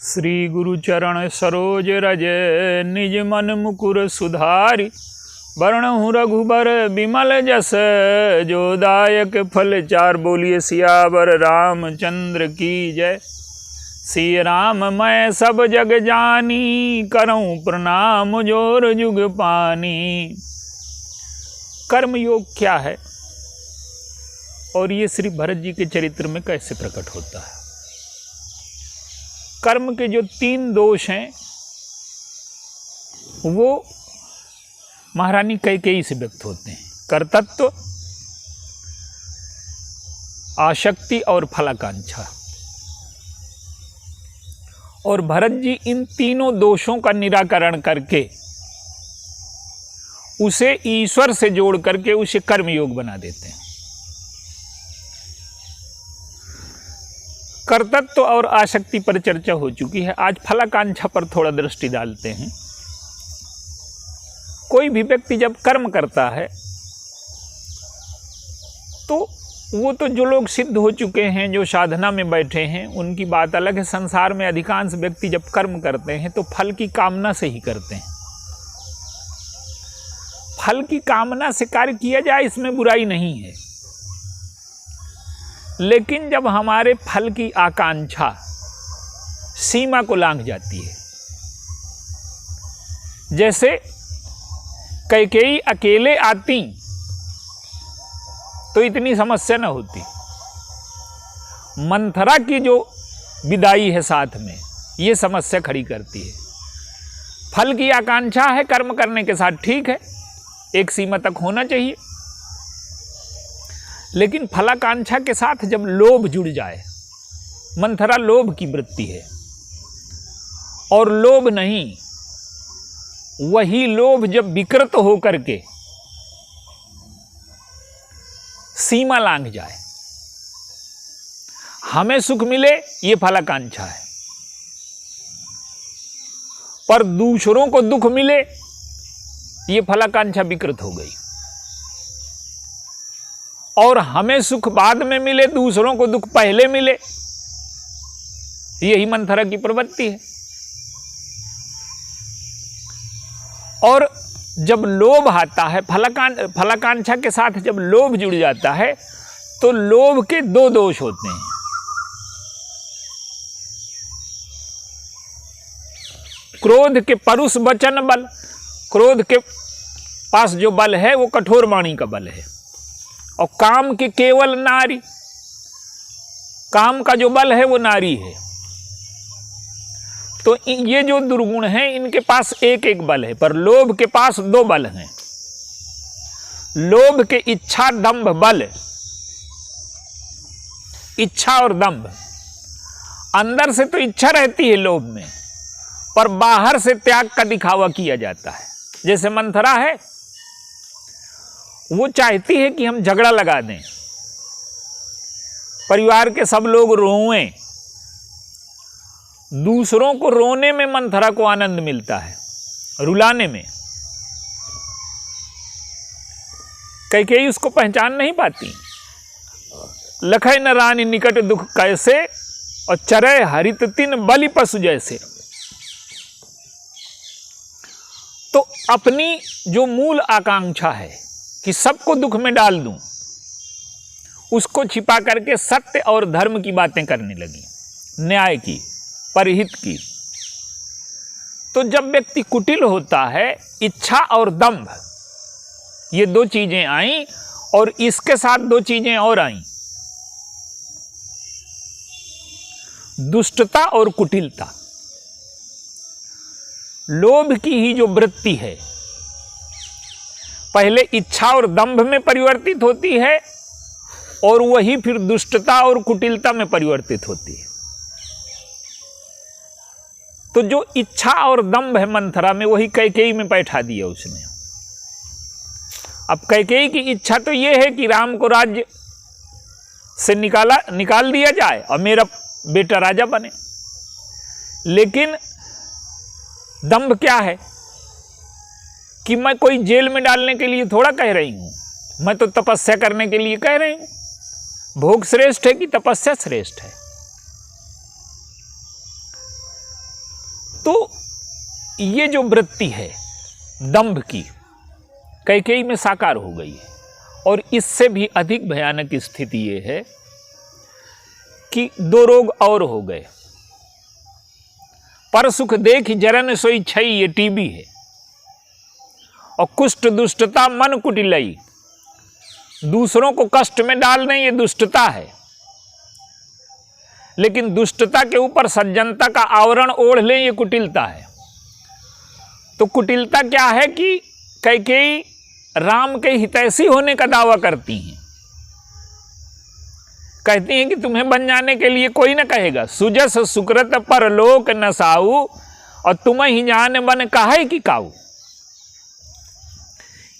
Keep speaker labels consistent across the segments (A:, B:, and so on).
A: श्री गुरु चरण सरोज रज निज मन मुकुर सुधारि। वर्णहु रघुबर बिमल जस जो दायक फल चार। बोलिए सियावर रामचंद्र की जय। श्री राम मैं सब जग जानी करऊं प्रणाम जोर जुग पानी। कर्म योग क्या है और ये श्री भरत जी के चरित्र में कैसे प्रकट होता है? कर्म के जो 3 दोष हैं वो महारानी कैकेयी से व्यक्त होते हैं। कर्तृत्व, आसक्ति और फलाकांक्षा। और भरत जी इन तीनों दोषों का निराकरण करके उसे ईश्वर से जोड़ करके उसे कर्मयोग बना देते हैं। कर्तृत्व और आसक्ति पर चर्चा हो चुकी है। आज फलाकांक्षा पर थोड़ा दृष्टि डालते हैं। कोई भी व्यक्ति जब कर्म करता है तो वो तो जो लोग सिद्ध हो चुके हैं, जो साधना में बैठे हैं, उनकी बात अलग है। संसार में अधिकांश व्यक्ति जब कर्म करते हैं तो फल की कामना से ही करते हैं। फल की कामना से कार्य किया जाए इसमें बुराई नहीं है, लेकिन जब हमारे फल की आकांक्षा सीमा को लांघ जाती है, जैसे कैकेयी अकेले आती तो इतनी समस्या न होती। मंथरा की जो विदाई है साथ में, ये समस्या खड़ी करती है। फल की आकांक्षा है कर्म करने के साथ, ठीक है, एक सीमा तक होना चाहिए, लेकिन फलाकांक्षा के साथ जब लोभ जुड़ जाए, मंथरा लोभ की वृत्ति है, और लोभ नहीं, वही लोभ जब विकृत होकर के सीमा लांघ जाए, हमें सुख मिले ये फलाकांक्षा है, पर दूसरों को दुख मिले ये फलाकांक्षा विकृत हो गई। और हमें सुख बाद में मिले, दूसरों को दुख पहले मिले, यही मंथरा की प्रवृत्ति है। और जब लोभ आता है, फलाकांक्षा के साथ जब लोभ जुड़ जाता है तो लोभ के 2 दोष होते हैं। क्रोध के परुष वचन बल, क्रोध के पास जो बल है वो कठोर वाणी का बल है। और काम के केवल नारी, काम का जो बल है वो नारी है। तो ये जो दुर्गुण हैं इनके पास एक एक बल है, पर लोभ के पास 2 बल हैं। लोभ के इच्छा दंभ बल, इच्छा और दंभ। अंदर से तो इच्छा रहती है लोभ में, पर बाहर से त्याग का दिखावा किया जाता है। जैसे मंथरा है, वो चाहती है कि हम झगड़ा लगा दें, परिवार के सब लोग रोएं। दूसरों को रोने में मंथरा को आनंद मिलता है, रुलाने में। कैकेयी उसको पहचान नहीं पाती। लखै न रानी निकट दुख कैसे, और चरै हरित तिन बलि पशु जैसे। तो अपनी जो मूल आकांक्षा है कि सबको दुख में डाल दूं, उसको छिपा करके सत्य और धर्म की बातें करने लगी, न्याय की, परहित की। तो जब व्यक्ति कुटिल होता है, इच्छा और दंभ ये 2 चीजें आईं, और इसके साथ 2 चीजें और आईं, दुष्टता और कुटिलता। लोभ की ही जो वृत्ति है पहले इच्छा और दंभ में परिवर्तित होती है, और वही फिर दुष्टता और कुटिलता में परिवर्तित होती है। तो जो इच्छा और दंभ है मंथरा में, वही कैकेयी में बैठा दिया उसने। अब कैकेयी की इच्छा तो यह है कि राम को राज्य से निकाल दिया जाए और मेरा बेटा राजा बने। लेकिन दंभ क्या है कि मैं कोई जेल में डालने के लिए थोड़ा कह रही हूं, मैं तो तपस्या करने के लिए कह रही हूं। भोग श्रेष्ठ है कि तपस्या श्रेष्ठ है? तो ये जो वृत्ति है दंभ की, कैकेयी में साकार हो गई है। और इससे भी अधिक भयानक स्थिति ये है कि दो रोग और हो गए। पर सुख देख जरन सोई छई, ये टीबी है। और कुष्ठ दुष्टता मन कुटिलई, दूसरों को कष्ट में डालना ये दुष्टता है, लेकिन दुष्टता के ऊपर सज्जनता का आवरण ओढ़ लें ये कुटिलता है। तो कुटिलता क्या है कि कैकेयी राम के हितैषी होने का दावा करती हैं। कहती हैं कि तुम्हें बन जाने के लिए कोई न कहेगा, सुजस सुकृत परलोक न साऊ, और तुम्हें ही जाने बन काहे कि काऊ।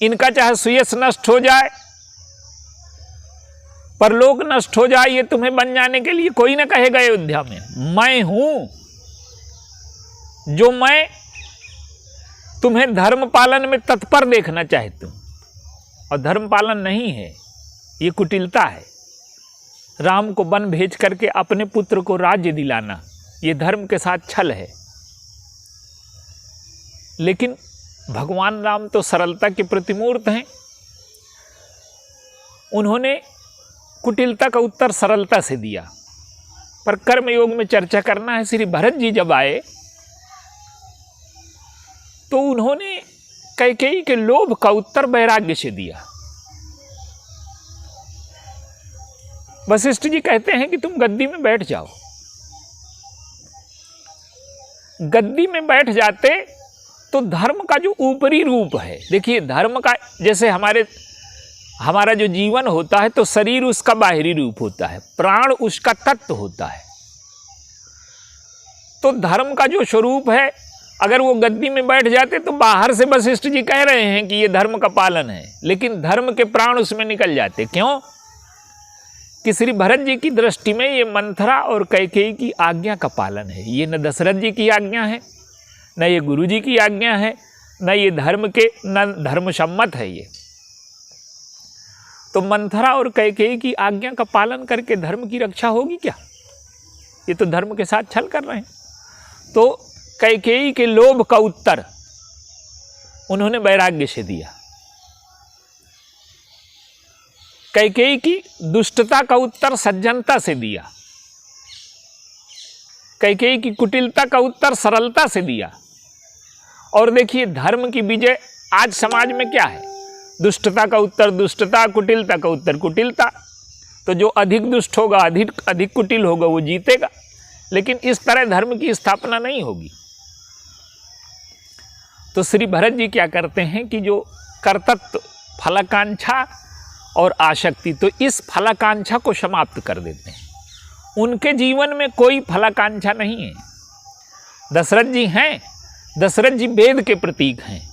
A: इनका चाहे सुयस नष्ट हो जाए, परलोक नष्ट हो जाए, ये तुम्हें बन जाने के लिए कोई न कहेगा अयोध्या में। मैं हूं जो मैं तुम्हें धर्म पालन में तत्पर देखना चाहती हूं, और धर्म पालन नहीं है, ये कुटिलता है। राम को वन भेज करके अपने पुत्र को राज्य दिलाना, ये धर्म के साथ छल है। लेकिन भगवान राम तो सरलता के प्रतिमूर्त हैं। उन्होंने कुटिलता का उत्तर सरलता से दिया। पर कर्मयोग में चर्चा करना है। श्री भरत जी जब आए तो उन्होंने कैकेयी के लोभ का उत्तर वैराग्य से दिया। वशिष्ठ जी कहते हैं कि तुम गद्दी में बैठ जाओ। गद्दी में बैठ जाते तो धर्म का जो ऊपरी रूप है, देखिए धर्म का जैसे हमारा जो जीवन होता है तो शरीर उसका बाहरी रूप होता है, प्राण उसका तत्व होता है। तो धर्म का जो स्वरूप है, अगर वो गद्दी में बैठ जाते तो बाहर से वशिष्ठ जी कह रहे हैं कि ये धर्म का पालन है, लेकिन धर्म के प्राण उसमें निकल जाते। क्यों? कि श्री भरत जी की दृष्टि में ये मंथरा और कैकेयी की आज्ञा का पालन है। ये न दशरथ जी की आज्ञा है, न ये गुरु जी की आज्ञा है, न ये न धर्म सम्मत है। ये तो मंथरा और कैकेयी की आज्ञा का पालन करके धर्म की रक्षा होगी क्या? ये तो धर्म के साथ छल कर रहे हैं। तो कैकेयी के लोभ का उत्तर उन्होंने वैराग्य से दिया। कैकेयी की दुष्टता का उत्तर सज्जनता से दिया। कैकेयी की कुटिलता का उत्तर सरलता से दिया। और देखिए धर्म की विजय आज समाज में क्या है? दुष्टता का उत्तर दुष्टता, कुटिलता का उत्तर कुटिलता। तो जो अधिक दुष्ट होगा, अधिक कुटिल होगा, वो जीतेगा। लेकिन इस तरह धर्म की स्थापना नहीं होगी। तो श्री भरत जी क्या करते हैं कि जो कर्तृत्व, फलाकांक्षा और आसक्ति, तो इस फलाकांक्षा को समाप्त कर देते हैं। उनके जीवन में कोई फलाकांक्षा नहीं है। दशरथ जी हैं, दशरथ जी वेद के प्रतीक हैं,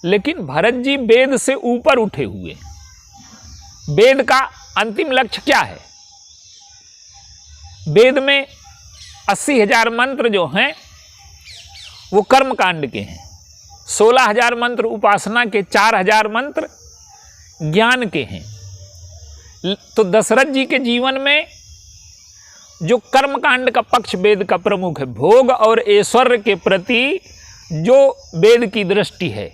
A: लेकिन भरत जी वेद से ऊपर उठे हुए। वेद का अंतिम लक्ष्य क्या है? वेद में 80,000 मंत्र जो हैं वो कर्मकांड के हैं, 16,000 मंत्र उपासना के, 4,000 मंत्र ज्ञान के हैं। तो दशरथ जी के जीवन में जो कर्मकांड का पक्ष वेद का प्रमुख है, भोग और ऐश्वर्य के प्रति जो वेद की दृष्टि है,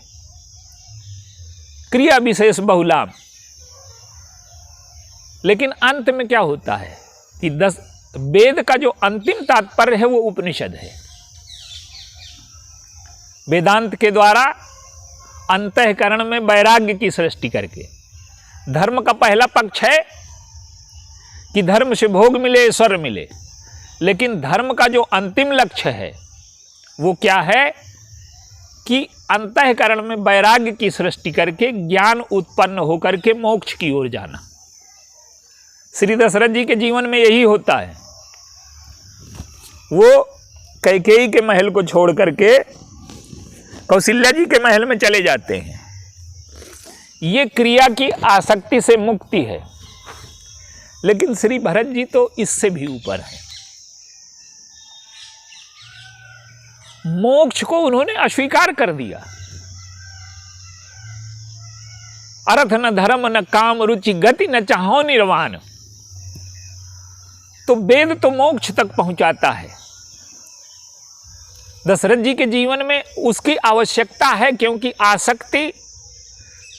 A: क्रिया विशेष बहुलाभ। लेकिन अंत में क्या होता है कि वेद का जो अंतिम तात्पर्य है वो उपनिषद है। वेदांत के द्वारा अंतःकरण में वैराग्य की सृष्टि करके धर्म का पहला पक्ष है कि धर्म से भोग मिले, ऐश्वर्य मिले। लेकिन धर्म का जो अंतिम लक्ष्य है वो क्या है कि अंतःकरण में वैराग्य की सृष्टि करके ज्ञान उत्पन्न होकर के मोक्ष की ओर जाना। श्री दशरथ जी के जीवन में यही होता है। वो कैकेयी के महल को छोड़ करके कौशल्या जी के महल में चले जाते हैं। ये क्रिया की आसक्ति से मुक्ति है। लेकिन श्री भरत जी तो इससे भी ऊपर है। मोक्ष को उन्होंने अस्वीकार कर दिया। अर्थ न धर्म न काम रुचि गति न चाहो निर्वाण। तो वेद तो मोक्ष तक पहुंचाता है, दशरथ जी के जीवन में उसकी आवश्यकता है, क्योंकि आसक्ति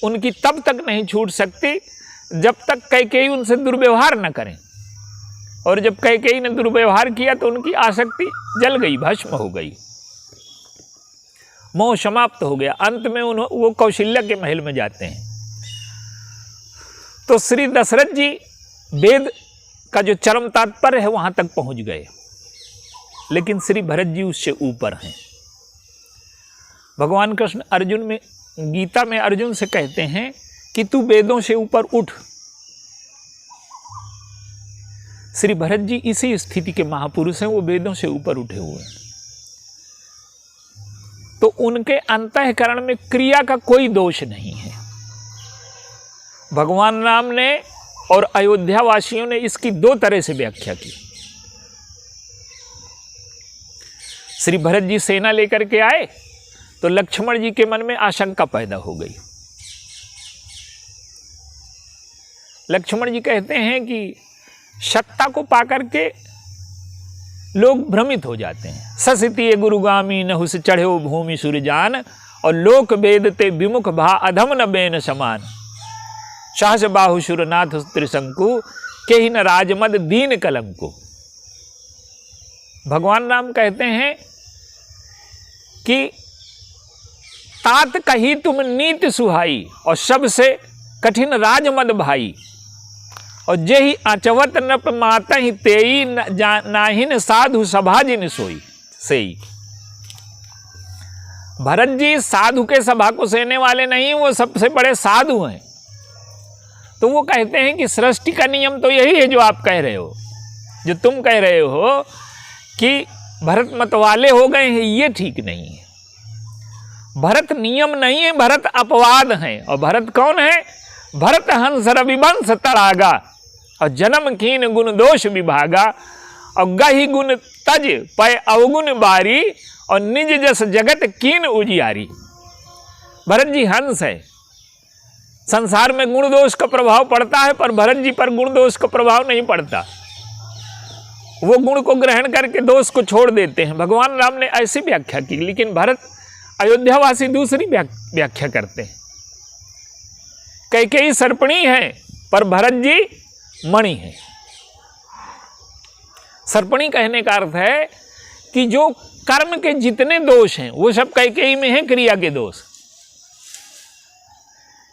A: उनकी तब तक नहीं छूट सकती जब तक कैकेयी उनसे दुर्व्यवहार न करें, और जब कैकेयी ने दुर्व्यवहार किया तो उनकी आसक्ति जल गई, भस्म हो गई, मोह समाप्त हो गया। अंत में वो कौशल्या के महल में जाते हैं। तो श्री दशरथ जी वेद का जो चरम तात्पर्य है वहां तक पहुंच गए, लेकिन श्री भरत जी उससे ऊपर हैं। भगवान कृष्ण अर्जुन में, गीता में अर्जुन से कहते हैं कि तू वेदों से ऊपर उठ। श्री भरत जी इसी स्थिति के महापुरुष हैं, वो वेदों से ऊपर उठे हुए हैं। तो उनके अंतःकरण में क्रिया का कोई दोष नहीं है। भगवान राम ने और अयोध्या वासियों ने इसकी दो तरह से व्याख्या की। श्री भरत जी सेना लेकर के आए तो लक्ष्मण जी के मन में आशंका पैदा हो गई। लक्ष्मण जी कहते हैं कि सत्ता को पाकर के लोग भ्रमित हो जाते हैं। ससितीय गुरुगामी नहुस चढ़ो भूमि सुरजान, और लोक वेदते विमुख भा अधम न बेन समान। सहस बाहु सुरनाथ त्रिशंकु, केहि न राजमद दीन कलंकु। भगवान राम कहते हैं कि तात कही तुम नीति सुहाई, और सबसे कठिन राजमद भाई। और जेहि अचवत नप मातहि तेई, नाहिन साधु सभा जिन सोई सेई। भरत जी साधु के सभा को सेने वाले नहीं, वो सबसे बड़े साधु हैं। तो वो कहते हैं कि सृष्टि का नियम तो यही है जो आप कह रहे हो, जो तुम कह रहे हो कि भरत मत वाले हो गए हैं, ये ठीक नहीं है। भरत नियम नहीं है, भरत अपवाद हैं। और भरत कौन है? भरत हंस रविवंश तड़ागा, और जन्म कीन गुण दोष विभागा। और गहि गुण तज पय अवगुण बारी, और निज जस जगत कीन उजियारी। भरत जी हंस है। संसार में गुण दोष का प्रभाव पड़ता है, पर भरत जी पर गुण दोष का प्रभाव नहीं पड़ता। वो गुण को ग्रहण करके दोष को छोड़ देते हैं। भगवान राम ने ऐसी व्याख्या की, लेकिन भरत अयोध्यावासी दूसरी व्याख्या करते हैं। कैकेयी सर्पणी है, पर भरत जी मणि है। सर्पणी कहने का अर्थ है कि जो कर्म के जितने दोष हैं वो सब कैकेयी में हैं, क्रिया के दोष।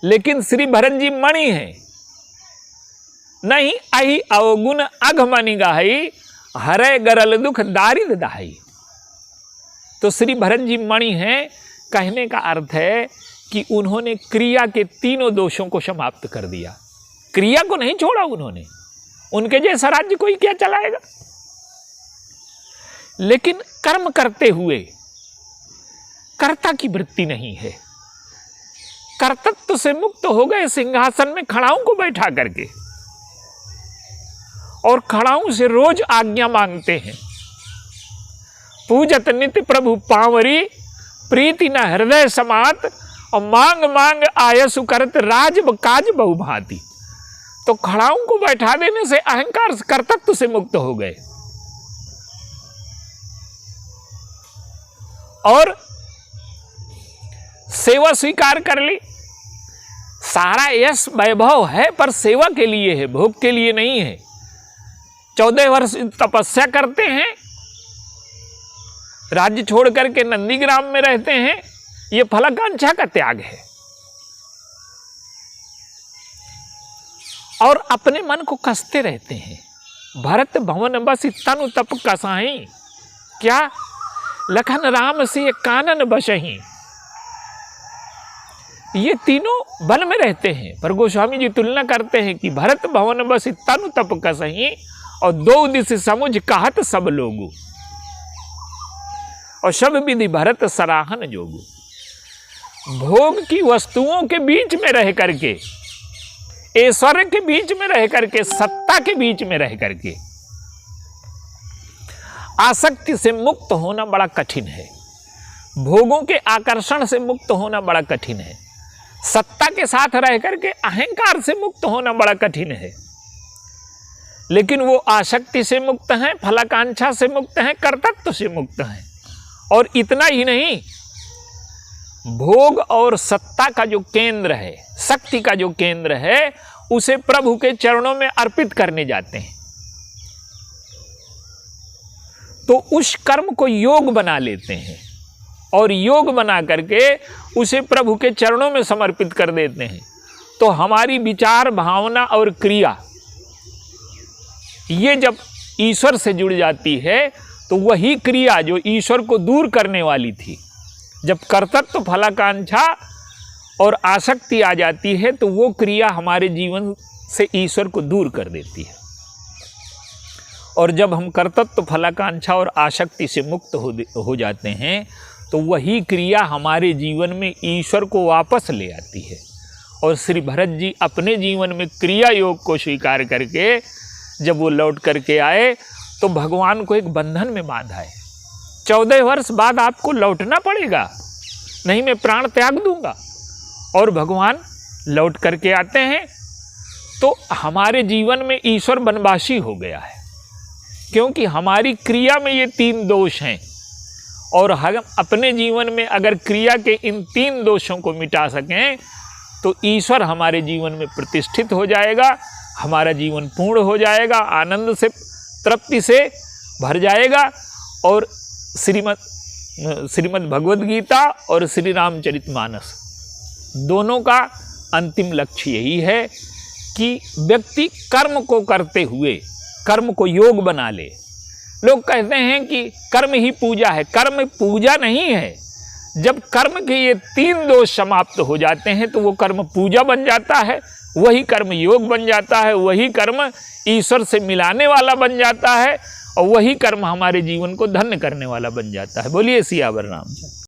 A: लेकिन श्री भरत जी मणि है। नहीं अहि अवगुण अघमनि गाही, हरे गरल दुख दारिद दाही। तो श्री भरत जी मणि हैं। कहने का अर्थ है कि उन्होंने क्रिया के तीनों दोषों को समाप्त कर दिया। क्रिया को नहीं छोड़ा उन्होंने। उनके जैसा राज्य कोई क्या चलाएगा। लेकिन कर्म करते हुए कर्ता की वृत्ति नहीं है। कर्तृत्व से मुक्त हो गए, सिंहासन में खड़ाऊ को बैठा करके, और खड़ाऊ से रोज आज्ञा मांगते हैं। पूजत नित्य प्रभु पांवरी, प्रीति न हृदय समात, और मांग मांग आयसु करत राज काज बहु भांति। तो खड़ाऊ को बैठा देने से अहंकार कर्तृत्व से मुक्त हो गए, और सेवा स्वीकार कर ली। सारा यश वैभव है, पर सेवा के लिए है, भोग के लिए नहीं है। 14 वर्ष तपस्या करते हैं, राज्य छोड़ करके नंदीग्राम में रहते हैं। यह फलाकांक्षा का त्याग है। और अपने मन को कसते रहते हैं। भरत भवन बस तनु तप कसाही, क्या लखन राम से कानन बसही। ये तीनों वन में रहते हैं, पर गोस्वामी जी तुलना करते हैं कि भरत भवन बस तनु तप कसही, और 2 दिस समुझ कहत सब लोगु, और सब विधि भरत सराहन जोगु। भोग की वस्तुओं के बीच में रह करके, ऐश्वर्य के बीच में रह करके, सत्ता के बीच में रह करके आसक्ति से मुक्त होना बड़ा कठिन है। भोगों के आकर्षण से मुक्त होना बड़ा कठिन है। सत्ता के साथ रह करके अहंकार से मुक्त होना बड़ा कठिन है। लेकिन वो आसक्ति से मुक्त हैं, फलाकांक्षा से मुक्त हैं, कर्तृत्व से मुक्त हैं, और इतना ही नहीं, भोग और सत्ता का जो केंद्र है, शक्ति का जो केंद्र है, उसे प्रभु के चरणों में अर्पित करने जाते हैं। तो उस कर्म को योग बना लेते हैं और योग बना करके उसे प्रभु के चरणों में समर्पित कर देते हैं। तो हमारी विचार, भावना और क्रिया ये जब ईश्वर से जुड़ जाती है तो वही क्रिया जो ईश्वर को दूर करने वाली थी, जब कर्तृत्व फलाकांक्षा और आसक्ति आ जाती है तो वो क्रिया हमारे जीवन से ईश्वर को दूर कर देती है। और जब हम कर्तृत्व फलाकांक्षा और आसक्ति से मुक्त हो जाते हैं तो वही क्रिया हमारे जीवन में ईश्वर को वापस ले आती है। और श्री भरत जी अपने जीवन में क्रिया योग को स्वीकार करके जब वो लौट करके आए तो भगवान को एक बंधन में बांधाए। 14 वर्ष बाद आपको लौटना पड़ेगा, नहीं मैं प्राण त्याग दूंगा। और भगवान लौट करके आते हैं तो हमारे जीवन में ईश्वर वनवासी हो गया है, क्योंकि हमारी क्रिया में ये 3 दोष हैं। और हम अपने जीवन में अगर क्रिया के इन 3 दोषों को मिटा सकें तो ईश्वर हमारे जीवन में प्रतिष्ठित हो जाएगा, हमारा जीवन पूर्ण हो जाएगा, आनंद से, तृप्ति से भर जाएगा। और श्रीमद् भगवद गीता और श्री रामचरितमानस दोनों का अंतिम लक्ष्य यही है कि व्यक्ति कर्म को करते हुए कर्म को योग बना ले। लोग कहते हैं कि कर्म ही पूजा है। कर्म पूजा नहीं है। जब कर्म के ये 3 दोष समाप्त हो जाते हैं तो वो कर्म पूजा बन जाता है, वही कर्म योग बन जाता है, वही कर्म ईश्वर से मिलाने वाला बन जाता है और वही कर्म हमारे जीवन को धन्य करने वाला बन जाता है। बोलिए सियावर रामचंद्र।